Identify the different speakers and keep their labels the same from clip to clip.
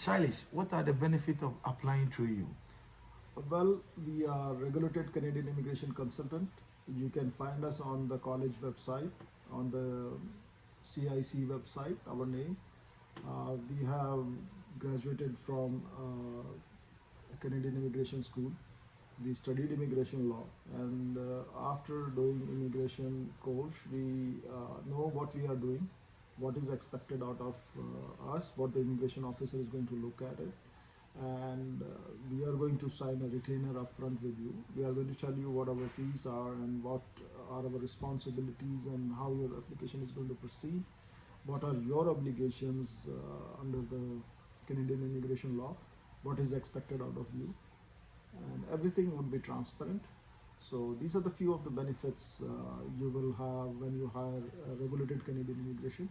Speaker 1: Shailesh, what are the benefits of applying through you?
Speaker 2: Well, we are regulated Canadian immigration consultant. You can find us on the college website, on the CIC website, our name. We have graduated from a Canadian immigration school. We studied immigration law, and after doing immigration course, we know what we are doing, what is expected out of us, what the immigration officer is going to look at it, and we are going to sign a retainer upfront with you. We are going to tell you what our fees are and what are our responsibilities and how your application is going to proceed. What are your obligations under the Canadian immigration law? What is expected out of you? And everything would be transparent. So these are the few of the benefits you will have when you hire a regulated Canadian immigration.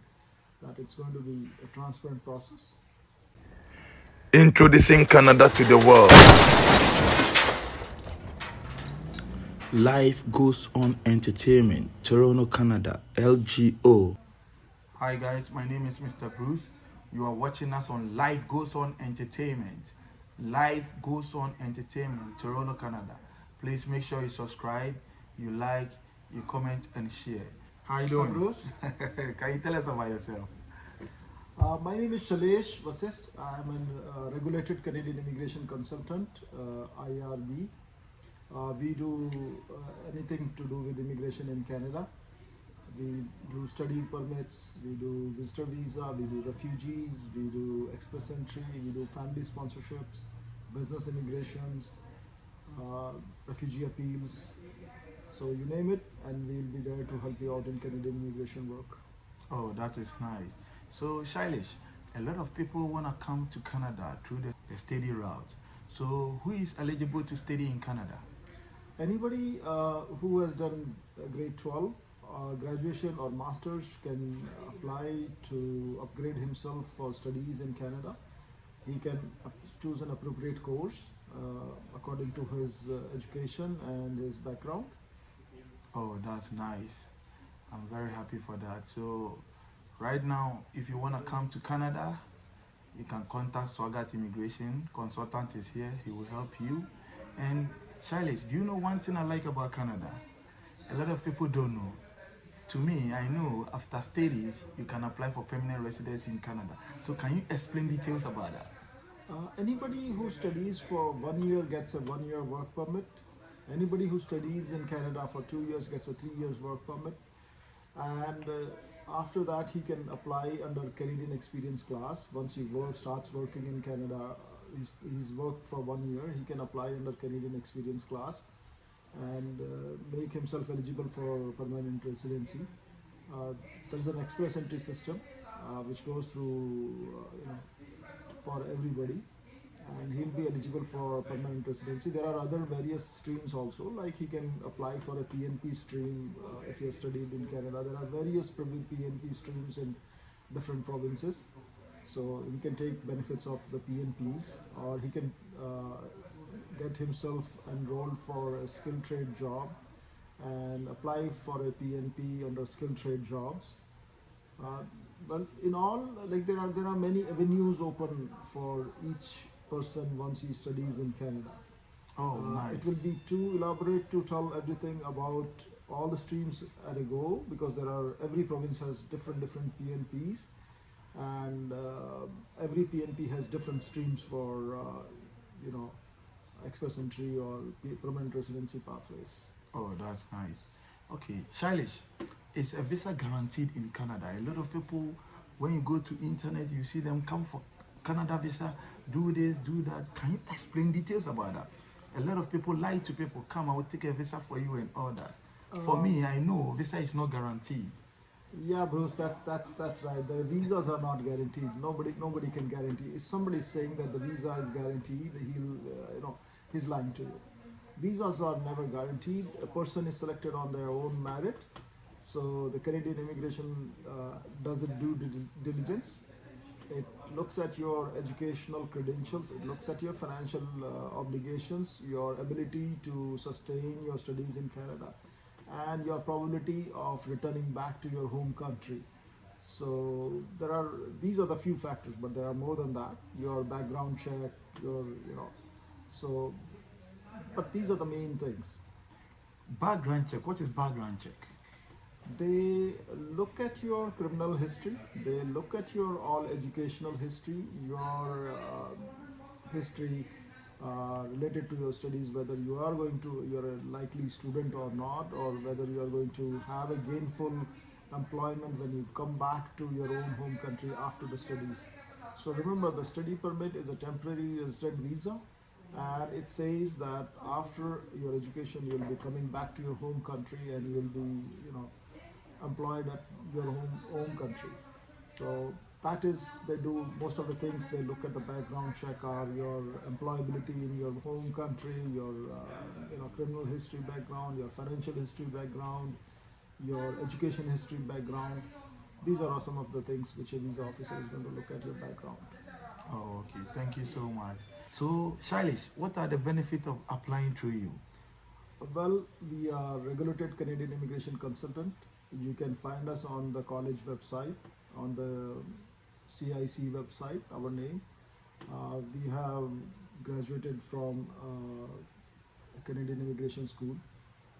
Speaker 2: That it's going to be a transparent process.
Speaker 1: Introducing Canada to the world.
Speaker 3: Life Goes On Entertainment, Toronto, Canada, LGO.
Speaker 1: Hi guys, my name is Mr. Bruce. You are watching us on Life Goes On Entertainment. Life Goes On Entertainment, Toronto, Canada. Please make sure you subscribe, you like, you comment, and share. How you doing?
Speaker 2: Bruce?
Speaker 1: Can you tell us about yourself?
Speaker 2: My name is Shailesh Vasist. I'm a regulated Canadian immigration consultant, IRB. We do anything to do with immigration in Canada. We do study permits, we do visitor visa, we do refugees, we do express entry, we do family sponsorships, business immigrations, refugee appeals. So you name it, and we'll be there to help you out in Canadian immigration work.
Speaker 1: Oh, that is nice. So, Shailesh, a lot of people want to come to Canada through the study route. So, who is eligible to study in Canada?
Speaker 2: Anybody who has done grade 12, graduation or masters can apply to upgrade himself for studies in Canada. He can choose an appropriate course according to his education and his background.
Speaker 1: Oh, that's nice. I'm very happy for that. So, right now, if you want to come to Canada, you can contact Swagat Immigration. Consultant is here. He will help you. And Shailesh, do you know one thing I like about Canada? A lot of people don't know. To me, I know after studies, you can apply for permanent residence in Canada. So can you explain details about that?
Speaker 2: Anybody who studies for 1 year gets a 1 year work permit. Anybody who studies in Canada for 2 years gets a 3 years work permit. And after that, he can apply under Canadian Experience class. Once he starts working in Canada, he's worked for 1 year, he can apply under Canadian Experience class and make himself eligible for permanent residency. There is an express entry system which goes through, for everybody, and he'll be eligible for permanent residency. There are other various streams also, like he can apply for a PNP stream if he has studied in Canada. There are various PNP streams in different provinces, so he can take benefits of the PNPs, or he can get himself enrolled for a skilled trade job and apply for a PNP under skilled trade jobs. Uh, well, in all, like there are many avenues open for each person once he studies in Canada.
Speaker 1: Oh, nice.
Speaker 2: It will be too elaborate to tell everything about all the streams at a go, because every province has different PNPs, and every PNP has different streams for you know express entry or permanent residency pathways.
Speaker 1: Oh, that's nice. Okay, Shailesh, is a visa guaranteed in Canada? A lot of people, when you go to internet, you see them come for Canada visa, do this, do that. Can you explain details about that? A lot of people lie to people, come, I will take a visa for you and all that. For me, I know visa is not guaranteed.
Speaker 2: Yeah, Bruce, that's right. The visas are not guaranteed. Nobody can guarantee. If somebody is saying that the visa is guaranteed, he's lying to you. Visas are never guaranteed. A person is selected on their own merit. So the Canadian immigration does it due diligence. It looks at your educational credentials. It looks at your financial obligations, your ability to sustain your studies in Canada, and your probability of returning back to your home country. So these are the few factors, but there are more than that. Your background check, so, but these are the main things.
Speaker 1: Background check. What is background check?
Speaker 2: They look at your criminal history, they look at your all educational history, your history related to your studies, whether you're a likely student or not, or whether you are going to have a gainful employment when you come back to your own home country after the studies. So remember, the study permit is a temporary resident visa, and it says that after your education you'll be coming back to your home country and you'll be, employed at your home country. So that is, they do most of the things. They look at the background check are your employability in your home country, your criminal history background, your financial history background, your education history background. These are some of the things which a visa officer is going to look at your background.
Speaker 1: Oh, okay. Thank you so much. So, Shailesh, what are the benefits of applying through you?
Speaker 2: Well, we are regulated Canadian immigration consultant. You can find us on the college website, on the CIC website, our name. We have graduated from Canadian Immigration School.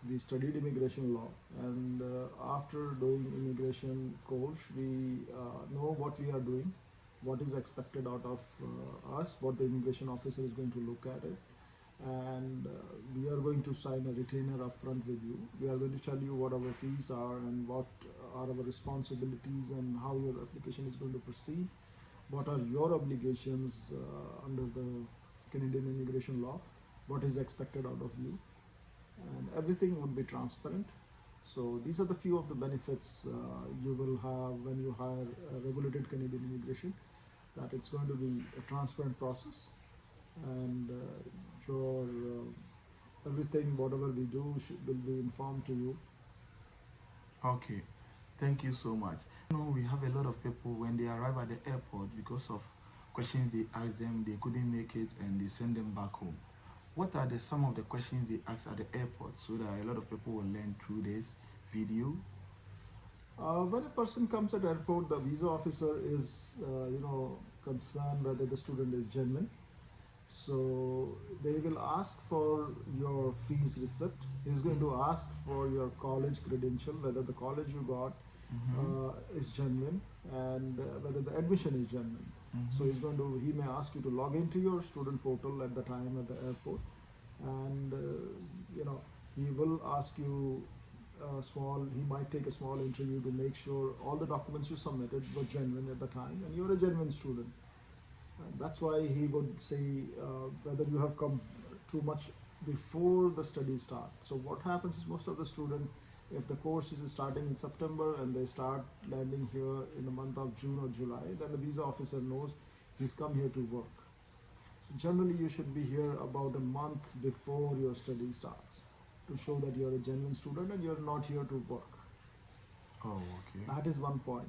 Speaker 2: We studied immigration law, and after doing immigration course, we know what we are doing, what is expected out of us, what the immigration officer is going to look at it, and we are going to sign a retainer upfront with you. We are going to tell you what our fees are and what are our responsibilities and how your application is going to proceed, what are your obligations under the Canadian immigration law, what is expected out of you, and everything would be transparent. So these are the few of the benefits you will have when you hire a regulated Canadian immigration, that it's going to be a transparent process, and your everything, whatever we do, will be informed to you.
Speaker 1: Okay. Thank you so much. We have a lot of people when they arrive at the airport, because of questions they ask them, they couldn't make it and they send them back home. What are some of the questions they ask at the airport, so that a lot of people will learn through this video?
Speaker 2: When a person comes at airport, the visa officer is, concerned whether the student is genuine. So they will ask for your fees receipt. He's going to ask for your college credential, whether the college you got is genuine, and whether the admission is genuine. So he may ask you to log into your student portal at the time at the airport, and he will ask you he might take a small interview to make sure all the documents you submitted were genuine at the time and you're a genuine student. And that's why he would say whether you have come too much before the study start. So what happens is, most of the student, if the course is starting in September and they start landing here in the month of June or July, then the visa officer knows he's come here to work. So generally you should be here about a month before your study starts, to show that you're a genuine student and you're not here to work.
Speaker 1: Oh, okay.
Speaker 2: That is one point.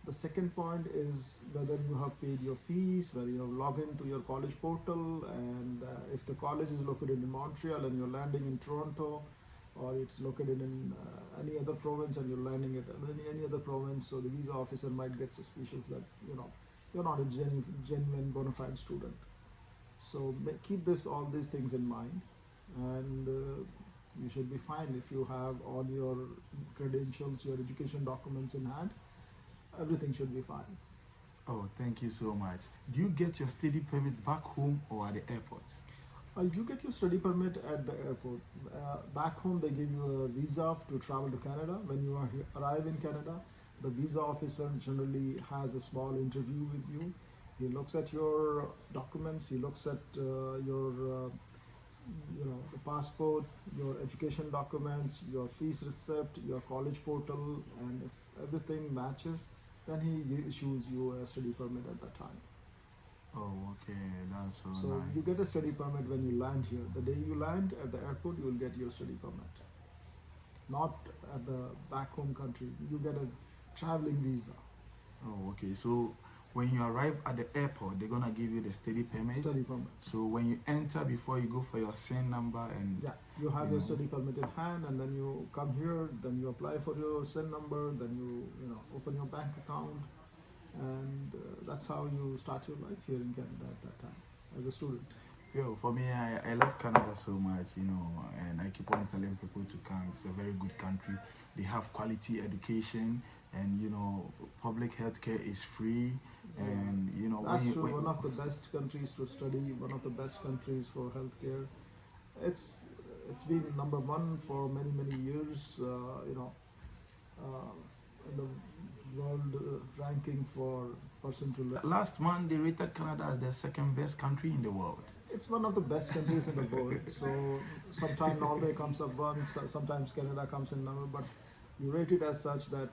Speaker 2: The second point is whether you have paid your fees, whether you have logged into your college portal, and if the college is located in Montreal and you're landing in Toronto, or it's located in any other province and you're landing at any other province, so the visa officer might get suspicious that you're not a genuine bona fide student. So keep all these things in mind, and you should be fine if you have all your credentials, your education documents in hand. Everything should be fine.
Speaker 1: Oh, thank you so much. Do you get your study permit back home or at the airport?
Speaker 2: You get your study permit at the airport. Back home, they give you a visa to travel to Canada. When you arrive in Canada, the visa officer generally has a small interview with you. He looks at your documents. He looks at your the passport, your education documents, your fees receipt, your college portal, and if everything matches, then he issues you a study permit at that time.
Speaker 1: Oh, okay, that's so
Speaker 2: So
Speaker 1: nice.
Speaker 2: you get a study permit when you land here. The day you land at the airport, you will get your study permit. Not at the back home country. You get a traveling visa.
Speaker 1: Oh, okay. So When you arrive at the airport, they're gonna give you the study permit.
Speaker 2: Study permit.
Speaker 1: So when you enter, before you go for your SIN number and
Speaker 2: Yeah, you have
Speaker 1: you
Speaker 2: your
Speaker 1: know.
Speaker 2: study permit in hand, and then you come here, then you apply for your SIN number, then you know open your bank account, and that's how you start your life here in Canada at that time as a student.
Speaker 1: Yo, for me, I love Canada so much, you know, and I keep on telling people to come. It's a very good country. They have quality education, and you know, public healthcare is free, and you know,
Speaker 2: That's
Speaker 1: when you,
Speaker 2: true.
Speaker 1: when,
Speaker 2: One of the best countries to study, one of the best countries for healthcare. It's it's been number one for many years. You know, in the world ranking for person to live.
Speaker 1: last month they rated Canada as the second best country in the world.
Speaker 2: It's one of the best countries in the world. So sometimes Norway comes up one, sometimes Canada comes in number, but you rate it as such that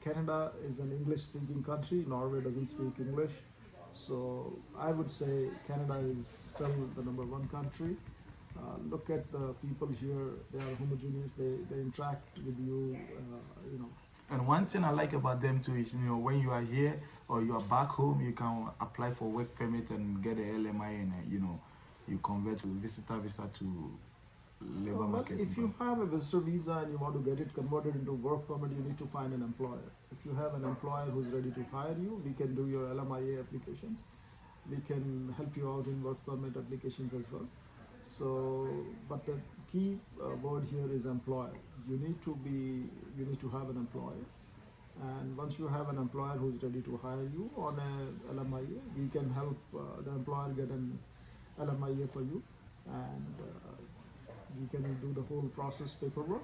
Speaker 2: Canada is an English-speaking country. Norway doesn't speak English, so I would say Canada is still the number one country. Look at the people here; they are homogeneous. They interact with you. You know,
Speaker 1: And one thing I like about them too is, you know, when you are here or you are back home, you can apply for work permit and get a LMI, and you know, you convert to visitor visa to labor
Speaker 2: well,
Speaker 1: market.
Speaker 2: if you have a visitor visa and you want to get it converted into work permit, you need to find an employer. If you have an employer who's ready to hire you, we can do your LMIA applications. We can help you out in work permit applications as well. So, but the key word here is employer. You need to have an employer, and once you have an employer who's ready to hire you on a LMIA, we can help the employer get an LMIA for you, and we can do the whole process paperwork.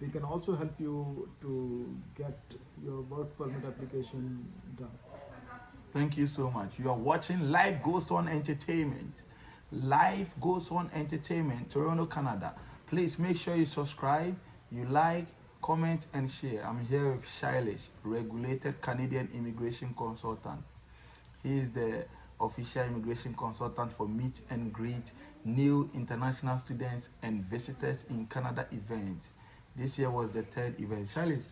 Speaker 2: We can also help you to get your work permit application done.
Speaker 1: Thank you so much. You are watching Life Goes On Entertainment. Life Goes On Entertainment, Toronto, Canada. Please make sure you subscribe, you like, comment, and share. I'm here with Shailesh, regulated Canadian immigration consultant. He is the official immigration consultant for Meet and Greet new international students and visitors in Canada event. This year was the third event. Shailesh,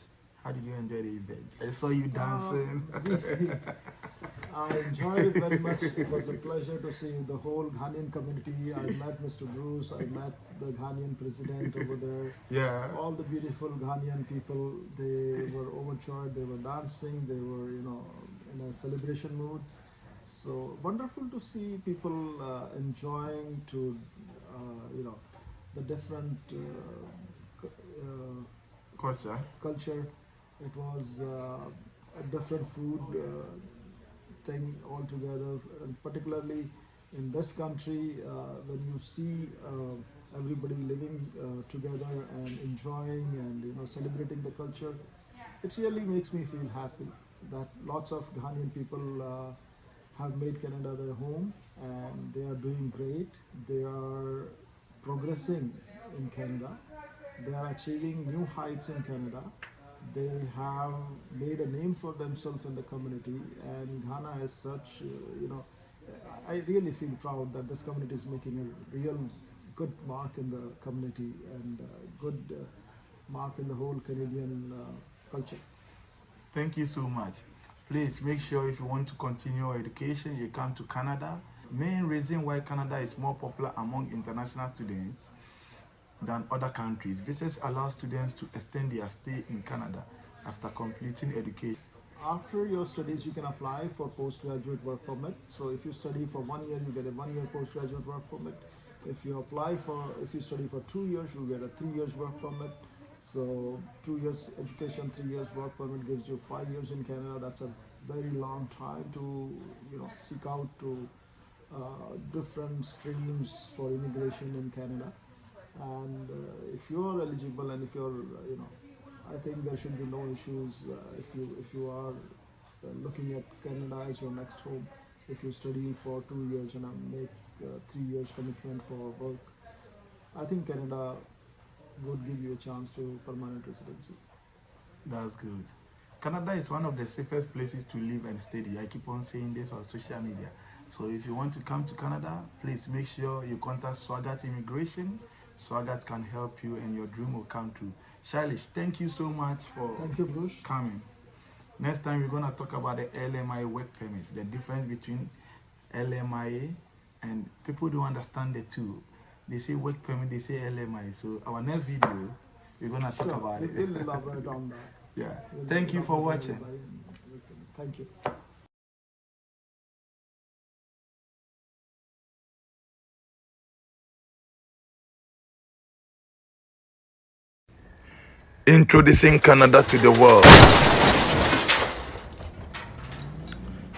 Speaker 1: how did you enjoy the event? I saw you dancing.
Speaker 2: I enjoyed it very much. It was a pleasure to see the whole Ghanaian community. I met Mr. Bruce. I met the Ghanaian president over there.
Speaker 1: Yeah.
Speaker 2: All the beautiful Ghanaian people. They were overjoyed. They were dancing. They were, you know, in a celebration mood. So wonderful to see people enjoying to, you know, the different
Speaker 1: Culture.
Speaker 2: culture. It was a different food thing altogether, and particularly in this country, when you see everybody living together and enjoying and you know celebrating the culture, it really makes me feel happy that lots of Ghanaian people have made Canada their home, and they are doing great. They are progressing in Canada. They are achieving new heights in Canada. They have made a name for themselves in the community, and Ghana as such, you know, I really feel proud that this community is making a real good mark in the community and good mark in the whole Canadian culture.
Speaker 1: Thank you so much. Please make sure if you want to continue your education, you come to Canada. Main reason why Canada is more popular among international students than other countries. Visas allow students to extend their stay in Canada after completing education.
Speaker 2: After your studies, you can apply for postgraduate work permit. So if you study for 1 year, you get a 1 year postgraduate work permit. If you study for 2 years, you get a 3 years work permit. So 2 years education, 3 years work permit gives you 5 years in Canada. That's a very long time to, you know, seek out to different streams for immigration in Canada. And if you are eligible and if you're, you know, I think there should be no issues if you are looking at Canada as your next home. If you study for 2 years and make 3 years commitment for work, I think Canada would give you a chance to permanent residency.
Speaker 1: That's good. Canada is one of the safest places to live and study. I keep on saying this on social media. So if you want to come to Canada, please make sure you contact Swagat Immigration. Swagat can help you and your dream will come true. Shailesh, thank you so much for
Speaker 2: Thank you, Bruce.
Speaker 1: coming. Next time we're gonna talk about the LMIA work permit, the difference between LMIA and people don't understand the two. They say work permit, they say LMIA. So our next video, we're gonna talk about it.
Speaker 2: We'll elaborate on that.
Speaker 1: Yeah.
Speaker 2: We'll
Speaker 1: Thank you for
Speaker 2: elaborate
Speaker 1: watching.
Speaker 2: on that. Thank you.
Speaker 1: Introducing Canada to the world.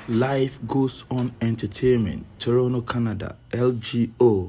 Speaker 3: Life Goes On Entertainment, Toronto, Canada, LGO.